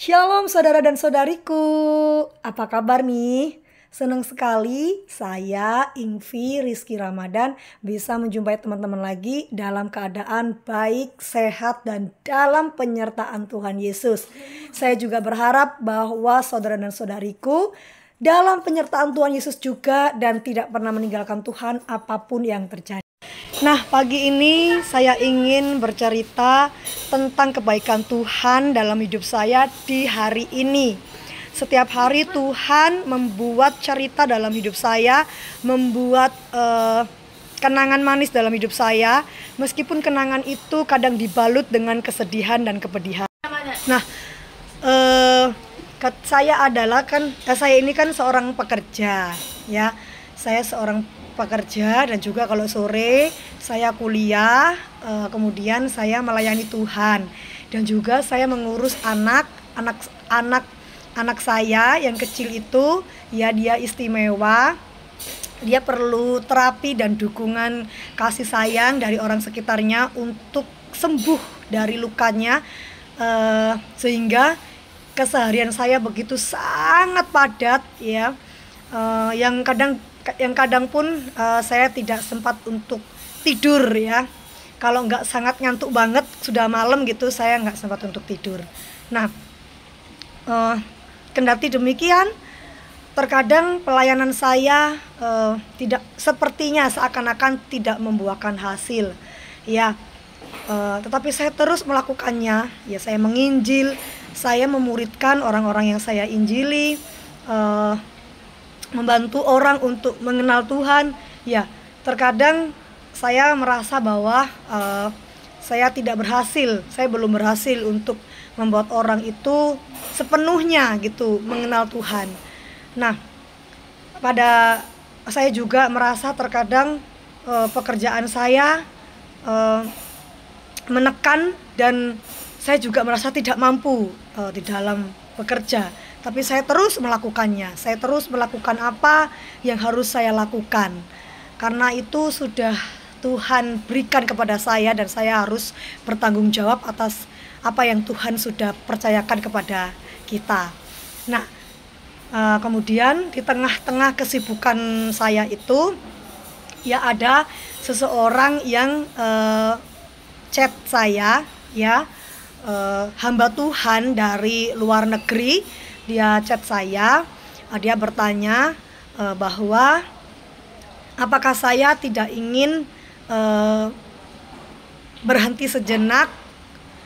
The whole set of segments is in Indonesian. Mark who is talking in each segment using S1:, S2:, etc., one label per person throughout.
S1: Shalom saudara dan saudariku, apa kabar nih? Senang sekali saya, Ingvi Rizky Ramadan, bisa menjumpai teman-teman lagi dalam keadaan baik, sehat, dan dalam penyertaan Tuhan Yesus. Saya juga berharap bahwa saudara dan saudariku dalam penyertaan Tuhan Yesus juga dan tidak pernah meninggalkan Tuhan apapun yang terjadi. Nah, pagi ini saya ingin bercerita tentang kebaikan Tuhan dalam hidup saya di hari ini. Setiap hari Tuhan membuat cerita dalam hidup saya, membuat kenangan manis dalam hidup saya, meskipun kenangan itu kadang dibalut dengan kesedihan dan kepedihan. Nah, saya ini kan seorang pekerja, ya. Saya seorang pekerja dan juga kalau sore saya kuliah, kemudian saya melayani Tuhan dan juga saya mengurus anak saya yang kecil itu, ya, dia istimewa. Dia perlu terapi dan dukungan kasih sayang dari orang sekitarnya untuk sembuh dari lukanya, sehingga keseharian saya begitu sangat padat, ya. Yang kadang pun saya tidak sempat untuk tidur, ya. Kalau nggak sangat ngantuk banget sudah malam gitu, saya nggak sempat untuk tidur. Nah, kendati demikian, terkadang pelayanan saya tidak sepertinya seakan-akan tidak membuahkan hasil, ya. Tetapi saya terus melakukannya, ya. Saya menginjil, saya memuridkan orang-orang yang saya injili, membantu orang untuk mengenal Tuhan, ya. Terkadang saya merasa bahwa saya tidak berhasil, saya belum berhasil untuk membuat orang itu sepenuhnya gitu mengenal Tuhan. Nah, saya juga merasa terkadang pekerjaan saya menekan dan saya juga merasa tidak mampu di dalam bekerja. Tapi saya terus melakukannya. Saya terus melakukan apa yang harus saya lakukan. Karena itu sudah Tuhan berikan kepada saya dan saya harus bertanggung jawab atas apa yang Tuhan sudah percayakan kepada kita. Nah, kemudian di tengah-tengah kesibukan saya itu, ya, ada seseorang yang chat saya, ya, hamba Tuhan dari luar negeri. Dia chat saya, dia bertanya bahwa apakah saya tidak ingin berhenti sejenak,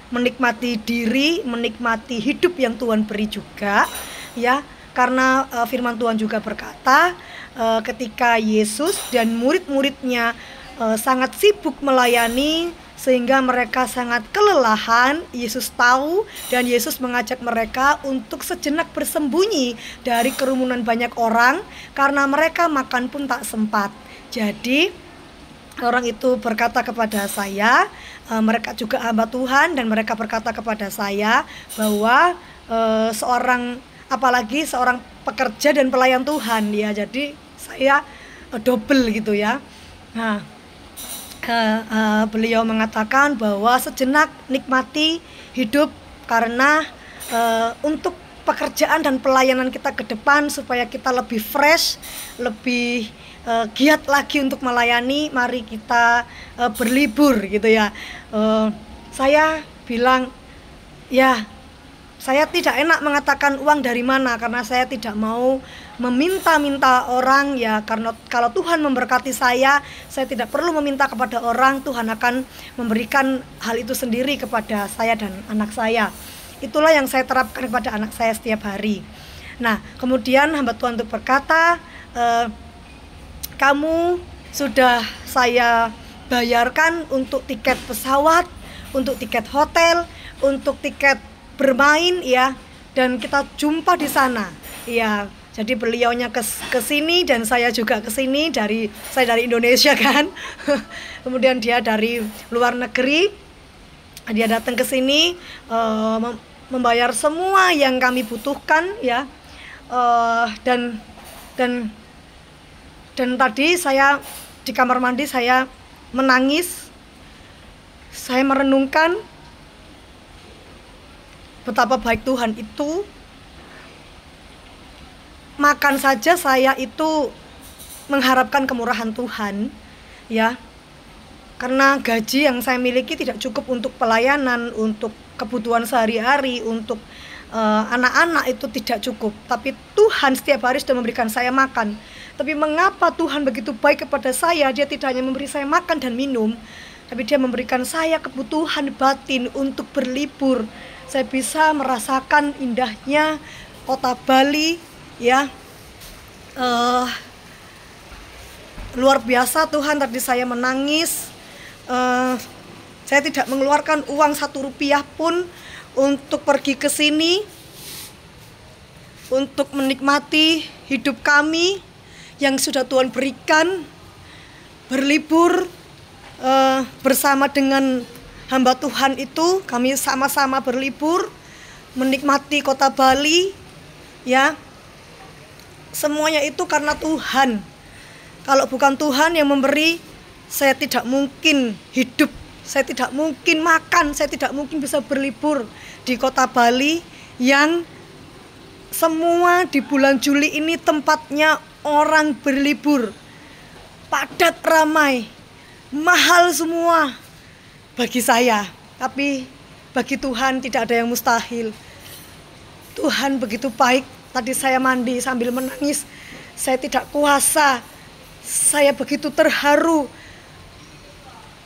S1: menikmati diri, menikmati hidup yang Tuhan beri juga, ya. Karena firman Tuhan juga berkata, ketika Yesus dan murid-muridnya sangat sibuk melayani sehingga mereka sangat kelelahan, Yesus tahu dan Yesus mengajak mereka untuk sejenak bersembunyi dari kerumunan banyak orang karena mereka makan pun tak sempat. Jadi orang itu berkata kepada saya, mereka juga hamba Tuhan, dan mereka berkata kepada saya bahwa apalagi seorang pekerja dan pelayan Tuhan, ya. Jadi saya double gitu, ya. Nah, beliau mengatakan bahwa sejenak nikmati hidup karena untuk pekerjaan dan pelayanan kita ke depan supaya kita lebih fresh, lebih giat lagi untuk melayani, mari kita berlibur gitu, ya. Saya bilang, ya, saya tidak enak mengatakan uang dari mana karena saya tidak mau meminta-minta orang, ya. Karena kalau Tuhan memberkati saya tidak perlu meminta kepada orang. Tuhan akan memberikan hal itu sendiri kepada saya dan anak saya. Itulah yang saya terapkan kepada anak saya setiap hari. Nah, kemudian hamba Tuhan itu berkata, kamu sudah saya bayarkan untuk tiket pesawat, untuk tiket hotel, untuk tiket bermain, ya, dan kita jumpa di sana, ya. Jadi beliaunya ke sini dan saya juga ke sini, saya dari Indonesia kan. Kemudian dia dari luar negeri, dia datang ke sini membayar semua yang kami butuhkan, ya. Dan tadi saya di kamar mandi saya menangis, saya merenungkan betapa baik Tuhan itu. Makan saja saya itu mengharapkan kemurahan Tuhan, ya. Karena gaji yang saya miliki tidak cukup untuk pelayanan, untuk kebutuhan sehari-hari, untuk anak-anak itu tidak cukup. Tapi Tuhan setiap hari sudah memberikan saya makan. Tapi mengapa Tuhan begitu baik kepada saya? Dia tidak hanya memberi saya makan dan minum, tapi Dia memberikan saya kebutuhan batin untuk berlibur. Saya bisa merasakan indahnya kota Bali, ya. Luar biasa Tuhan, tadi saya menangis. Saya tidak mengeluarkan uang 1 rupiah pun untuk pergi ke sini, untuk menikmati hidup kami yang sudah Tuhan berikan, berlibur bersama dengan hamba Tuhan itu. Kami sama-sama berlibur menikmati kota Bali, ya. Semuanya itu karena Tuhan. Kalau bukan Tuhan yang memberi, saya tidak mungkin hidup, saya tidak mungkin makan, saya tidak mungkin bisa berlibur di kota Bali yang semua di bulan Juli ini tempatnya orang berlibur. Padat, ramai, mahal semua bagi saya. Tapi bagi Tuhan tidak ada yang mustahil. Tuhan begitu baik. Tadi saya mandi sambil menangis. Saya tidak kuasa. Saya begitu terharu.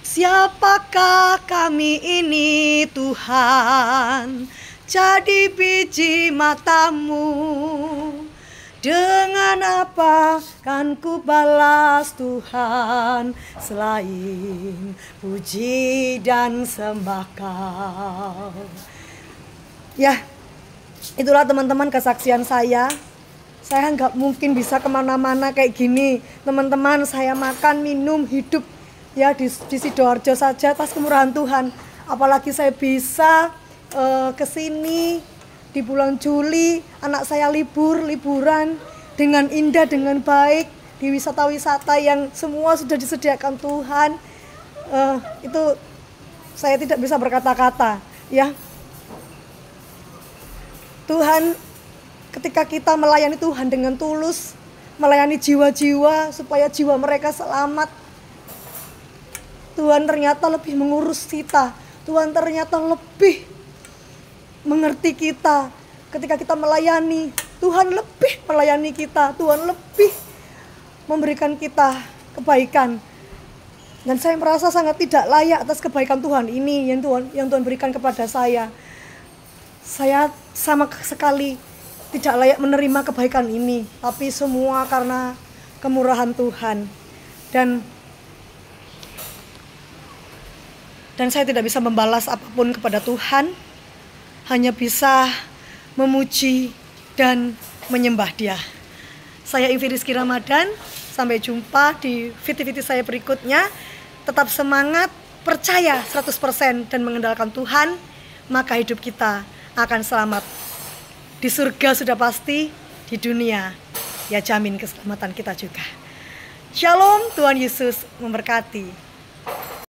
S1: Siapakah kami ini Tuhan? Jadi biji matamu. Dengan apa kan ku balas Tuhan selain puji dan sembah Kau. Ya, itulah teman-teman kesaksian saya. Saya nggak mungkin bisa kemana-mana kayak gini. Teman-teman, saya makan, minum, hidup ya di Sidoarjo saja atas kemurahan Tuhan. Apalagi saya bisa ke sini di bulan Juli, anak saya liburan dengan indah, dengan baik di wisata-wisata yang semua sudah disediakan Tuhan. Itu saya tidak bisa berkata-kata, ya. Tuhan, ketika kita melayani Tuhan dengan tulus, melayani jiwa-jiwa supaya jiwa mereka selamat, Tuhan ternyata lebih mengurus kita. Tuhan ternyata lebih mengerti kita. Ketika kita melayani, Tuhan lebih melayani kita. Tuhan lebih memberikan kita kebaikan. Dan saya merasa sangat tidak layak atas kebaikan Tuhan ini yang Tuhan berikan kepada saya. Saya sama sekali tidak layak menerima kebaikan ini, tapi semua karena kemurahan Tuhan. Dan saya tidak bisa membalas apapun kepada Tuhan, hanya bisa memuji dan menyembah Dia. Saya Ingvi Rizky Ramadan, sampai jumpa di video-video saya berikutnya. Tetap semangat, percaya 100% dan mengandalkan Tuhan, maka hidup kita akan selamat. Di surga sudah pasti, di dunia ya jamin keselamatan kita juga. Shalom, Tuhan Yesus memberkati.